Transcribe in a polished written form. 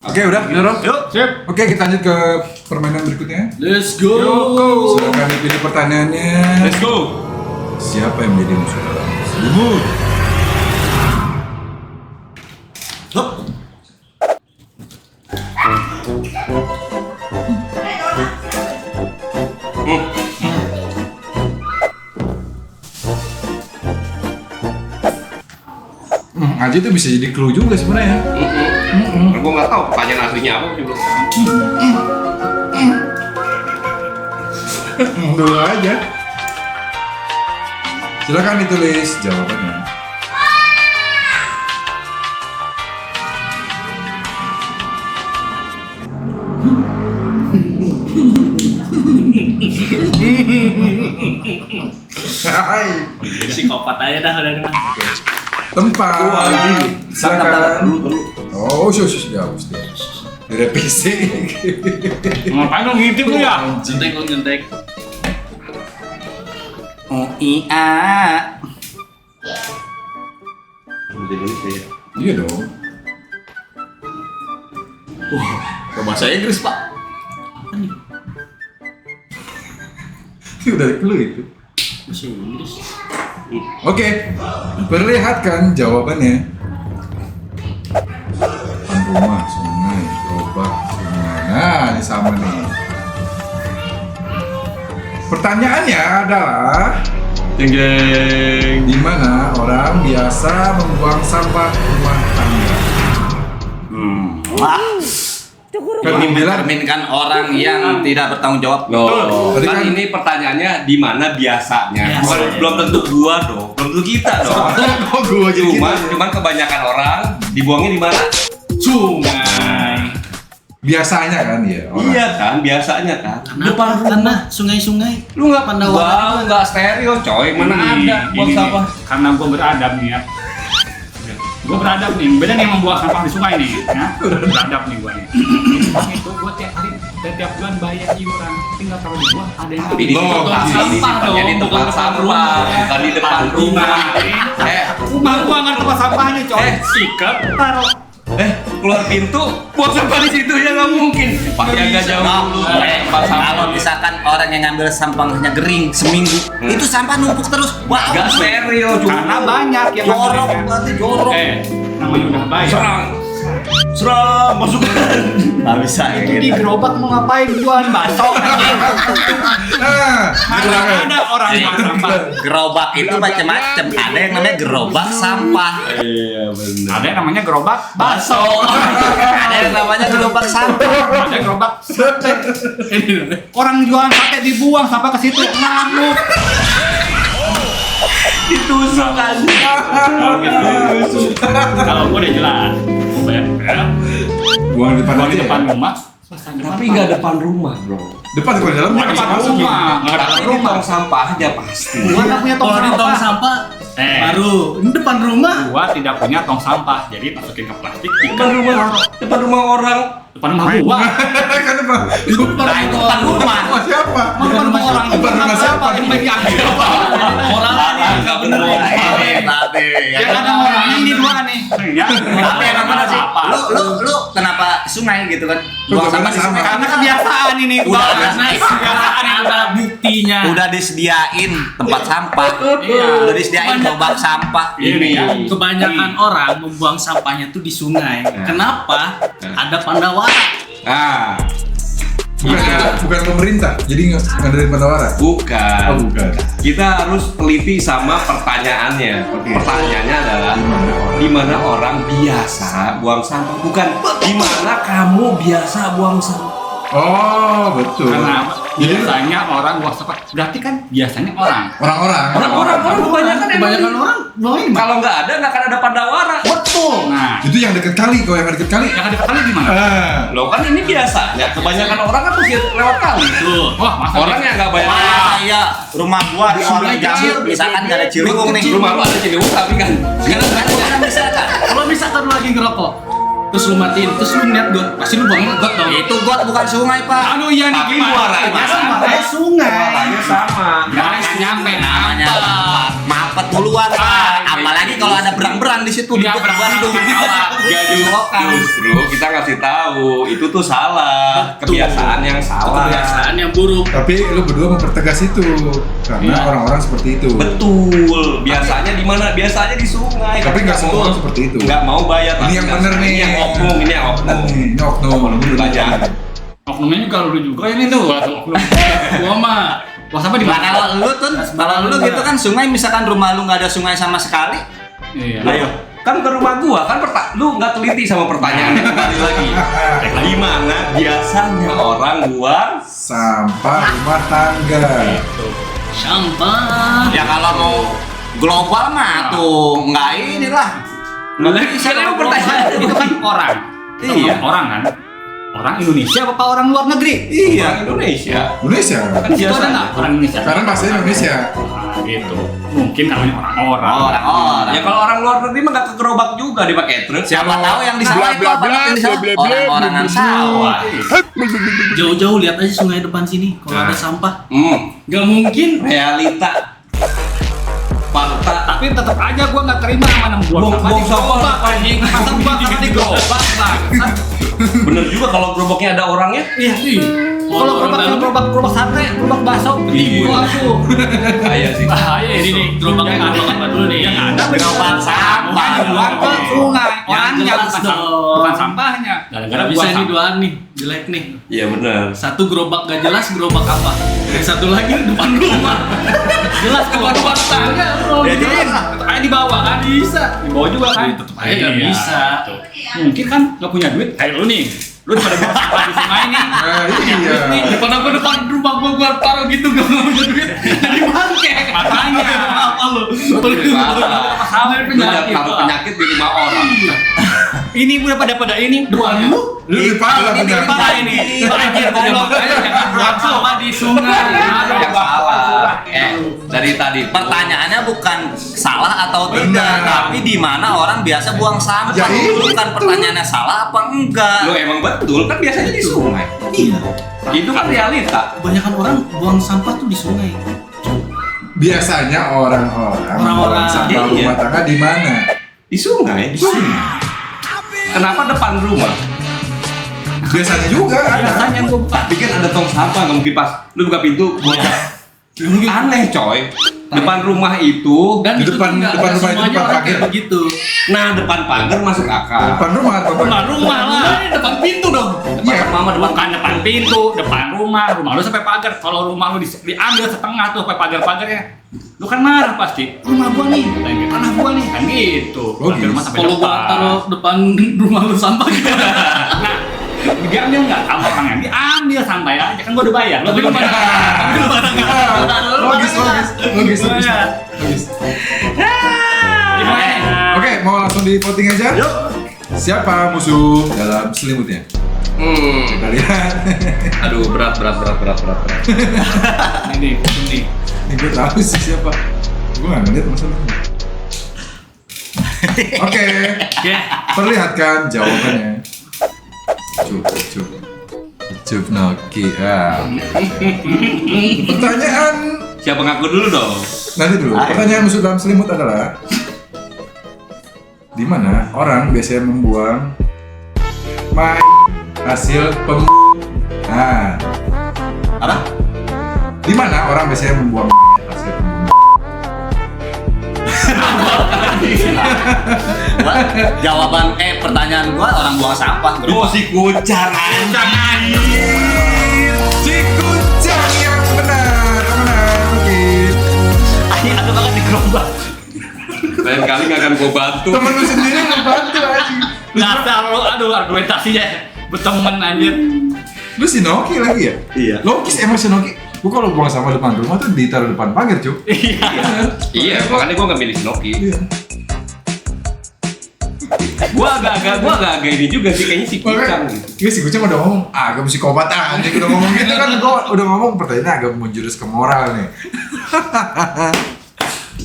Oke, udah, Bro. Yuk, sip. Oke, kita lanjut ke permainan berikutnya. Let's go. Silakan dipilih pertanyaannya. Let's go. Siapa yang menjadi musuh dalam selimut? Hup. Aja itu bisa jadi clue juga sebenarnya. Gue nggak tahu pertanyaan aslinya apa sih belum. Dulu aja. Silakan ditulis jawabannya. Hai. Psikopat aja dah udah. Tempat. Silakan. Dulu. Oh, sus ya, mesti. Direvisi. Ngapain lo ngintip lu ya? Nyontek lo nyontek. Oh iya. Iya dong. Ke bahasa Inggris pak. Itu udah clue itu. Bahasa Inggris. Oke, perlihatkan jawabannya. Depan rumah, sungai, gerobak, sungai. Nah, ini sama nih. Pertanyaannya adalah Jeng jeng. di mana orang biasa membuang sampah rumah tangga? Kan bilang Mencerminkan orang yang tidak bertanggung jawab. No, Tadi kan kan- ini pertanyaannya di mana biasanya. Bukan, Biasa. belum tentu gua dong, belum tentu kita dong. kok gua jadi Cuman kebanyakan orang dibuangnya di mana? Sungai. biasanya kan ya orang. Iya kan, biasanya kan. Depan Karena rumah. sungai-sungai Lu nggak Pandawa. Wow, nggak stereo coy. Mana ada buang sampah? Karena gue beradab nih ya. Gue beradab nih. Beda nih membuang sampah di sungai nih. Ya. Beradab nih gue nih. Itu gue tiap hari dan tiap bulan bayar iuran. Tapi nggak taruh di gua. Ada yang Tapi di Oh, tempat di sampah dong, di tempat sampah, bukan di depan rumah. rumah gua nggak tempat sampahnya coy. Sikat taruh. Keluar pintu, buang sampah di situ ya nggak mungkin. Pakai agak jauh dulu. Tempat sampah. Kalau misalkan orang yang ngambil sampahnya kering seminggu, itu sampah numpuk terus. Wah, Nggak stereo cuma. Karena banyak yang jorok ngambilnya. berarti jorok. Namanya udah bayar. Serang, masuk. Nggak bisa kayak Itu di gitu. gerobak mau ngapain jualan bakso? Nah, Mana ada orang buang sampah? Gerobak itu macam-macam. Ada yang namanya gerobak sampah. Iya benar. Ada yang namanya gerobak bakso. Ada yang namanya gerobak sampah. Ada gerobak sate. Orang jualan sate dibuang sampah ke situ ngamuk. Ditusuk kan. Kalau gua udah jelas, gua bayar buang di depan Buang di aja depan ya? rumah. Tapi nggak depan rumah bro. Depan di dalam Bukan depan rumah, nggak ada Tapi di rumah. tong sampah aja pasti. Gua nggak punya tong kalau di tong sampah. sampah Eh, baru ini depan rumah. gua tidak punya tong sampah, jadi masukin ke plastik. Depan rumah orang. Depan rumah gua. kan depan Nah, itu depan rumah. rumah siapa? Depan rumah orang. Depan rumah siapa? Yang baik diambil. Orang lain Nggak bener ini tadi. Ya ada orangnya ini dua nih. Ya. Tapi yang mana sih? Apa? Lu kenapa sungai gitu kan? Buang sampah di sungai. Karena kebiasaan ini. Udah kebiasaan ini. ada buktinya. Udah disediain tempat sampah. Iya. Udah disediain gerobak sampah. Ini ya. Kebanyakan orang membuang sampahnya tuh di sungai. Kenapa? Ada Pandawara. Ah, Bukan pemerintah, jadi nggak dari Pandawara. bukan. Oh, bukan. Kita harus teliti sama pertanyaannya. Pertanyaannya adalah di mana orang biasa buang sampah, bukan di mana kamu biasa buang sampah. Oh, betul. Karena Jadi biasanya orang buang sampah. Berarti kan biasanya orang. orang-orang. Orang kan kebanyakan Kebanyakan orang buangin. kalau nggak ada nggak akan ada Pandawara. Betul. Nah, Itu yang deket kali, kalau yang deket kali. yang ada kali di mana? Loh kan ini biasanya kebanyakan orang kan mesti lewat kali. Tuh. Wah, masa Orang yang nggak banyak. Wah, iya, rumah gua di Sungai orang kecil. misalkan nggak ada Ciliwung nih. Rumah lu ada Ciliwung tapi kan. Kan bisa kan? Kalau misalkan lu lagi ngerokok, terus lu matiin, terus lu niat got, pasti lu buangnya got dong. Itu got bukan sungai, Pak. Aduh iya nih Tapi gimana? muaranya sama. sungai. Muaranya sama. Nggak nyampe Namanya apa? mapet duluan, Pak. Apalagi kalau ada berang-berang di situ di Iya, Bandung. Justru kita ngasih tahu itu tuh salah, kebiasaan yang salah. Kebiasaan yang buruk. Tapi lu berdua mempertegas itu karena Iya. orang-orang seperti itu. Betul. Biasanya di mana? Biasanya di sungai. Tapi nggak semua orang seperti itu. Nggak mau bayar. Ini yang bener nih. Ini yang oknum. Ini yang oknum. Ini oknum. Lu belajar. Oknumnya juga lu juga ini tuh waktu oknum. Gua mah buang sampah di Nah, mana? kalau lu gitu kan sungai, misalkan rumah lu nggak ada sungai sama sekali. Iya. Ayo, kan ke rumah gua kan lu nggak teliti sama pertanyaannya kembali lagi. Di mana biasanya orang buang? Sampah rumah tangga. Sampah. Ya kalau mau global mah tuh nggak inilah. Karena pertanyaan itu kan orang. Iya. Orang kan. Orang Indonesia apa orang luar negeri? Iya, Indonesia. Indonesia. Kan Itu ada biasa. nggak orang Indonesia? Karena bahasanya Indonesia. Nah, gitu. Mungkin namanya orang-orang. Orang-orang. Ya kalau orang luar negeri mah nggak ke gerobak juga dia pakai truk. Siapa tahu yang di sawah itu apa yang di sawah? Orang-orangan sawah. Jauh-jauh lihat aja sungai depan sini kalau ada sampah. Gak mungkin realita. Fakta. Tapi tetap aja gua nggak terima sama nemu buang sampah di gerobak anjing. Masa buang sampah di gerobak, Bang? Bener juga kalau gerobaknya ada orangnya. Iya sih. Kalau gerobak sate, gerobak bakso, Iya. gua aku. Bahaya sih. Bahaya ini nih. Gerobaknya Yang gerobak apa dulu nih? Yang ada Gerobak sampah. buang ke sungai. Yang Orangnya jelas bukan dong. bukan sampahnya. Gara-gara Gak bisa buang ini sampah. doang nih, jelek nih. Iya bener. Satu gerobak gak jelas, gerobak apa? Yang satu lagi depan rumah. Jelas bukan rumah tetangga, bro. Ya, jadi Kayak di bawah kan bisa. Di bawah juga kan. Iya, tetep aja nggak bisa. Tuh. Mungkin kan nggak punya duit kayak lu nih. Lu pada buang sampah di sungai nih. Nah, iya. Nih, depan aku depan rumah gua taruh gitu gak punya duit. Jadi bangke. Makanya. Apa lu? Masalah Lu penyakit. taruh penyakit di rumah orang. Ini udah pada ini depan lu. Lu lebih parah Ini bener. parah ini. Banjir goblok. Jangan buang sampah di sungai. Yang salah. Dari tadi Pertanyaannya bukan salah atau tidak, Benar. tapi di mana orang biasa buang sampah. Ya, itu. Bukan pertanyaannya salah apa enggak. Lu emang betul kan biasanya di sungai. Iya. Itu kan realita. Kebanyakan orang buang sampah tuh di sungai. Biasanya orang-orang Orang-orang. membuang sampah Iya. rumah tangga di mana? Di sungai. Kenapa depan rumah? Biasanya juga ada. Biasanya gua Tapi kan ada tong sampah, nggak mungkin pas lu buka pintu buat aneh coy. Depan rumah itu, Dan Di itu depan- tuh nggak depan ada rumah itu semuanya depan orang pagar. kayak begitu. nah depan pagar masuk akal. Depan rumah atau rumah lah. Depan pintu dong. Iya. Mama depan Bukan depan pintu, depan rumah lu sampai pagar. Kalau rumah lu diambil setengah tuh sampai pagar-pagarnya, lu kan marah pasti. Rumah gua nih, tanah gua nih, kan gitu. Oh, Pagar rumah sampai Kalau gua depan. taruh depan rumah lu sampah gimana? Nah, diambil nggak sama orangnya? Diambil santai aja, kan gua udah bayar. Lu belum bayar. Logis. Gimana? Oke, mau langsung di voting aja? Siapa musuh dalam selimutnya? Kita lihat. Aduh berat. Ini. Ini gue tahu sih siapa. Gue nggak ngeliat masalahnya. Oke, perlihatkan jawabannya. Cup Noki. Pertanyaan Siapa ngaku dulu dong? nanti dulu. Pertanyaan musuh dalam selimut adalah di mana orang biasanya membuang hasil pembunuhan? Apa? Di mana orang biasanya membuang hasil pembunuhan? Jawaban pertanyaan gua orang buang sampah. Lu si kucang anjing. Si kucang yang benar. Oke. Anjing aku banget di gerobak. Lain kali nggak akan gua bantu. Temen lu sendiri ngebantu aja. Dasar lu, aduh argumentasinya berteman anjir. Lu si Noki lagi ya? Iya. Logis emang si Noki. Gua kalau buang sampah depan rumah tuh ditaruh depan pagar, Cuk. Iya, makanya gua nggak milih Noki. Iya. Gua agak ini juga sih kayaknya si kucang gitu. Iya si kucing udah ngomong, agak psikopat anjing udah ngomong gitu kan. Gua udah ngomong pertanyaannya agak menjurus ke moral nih.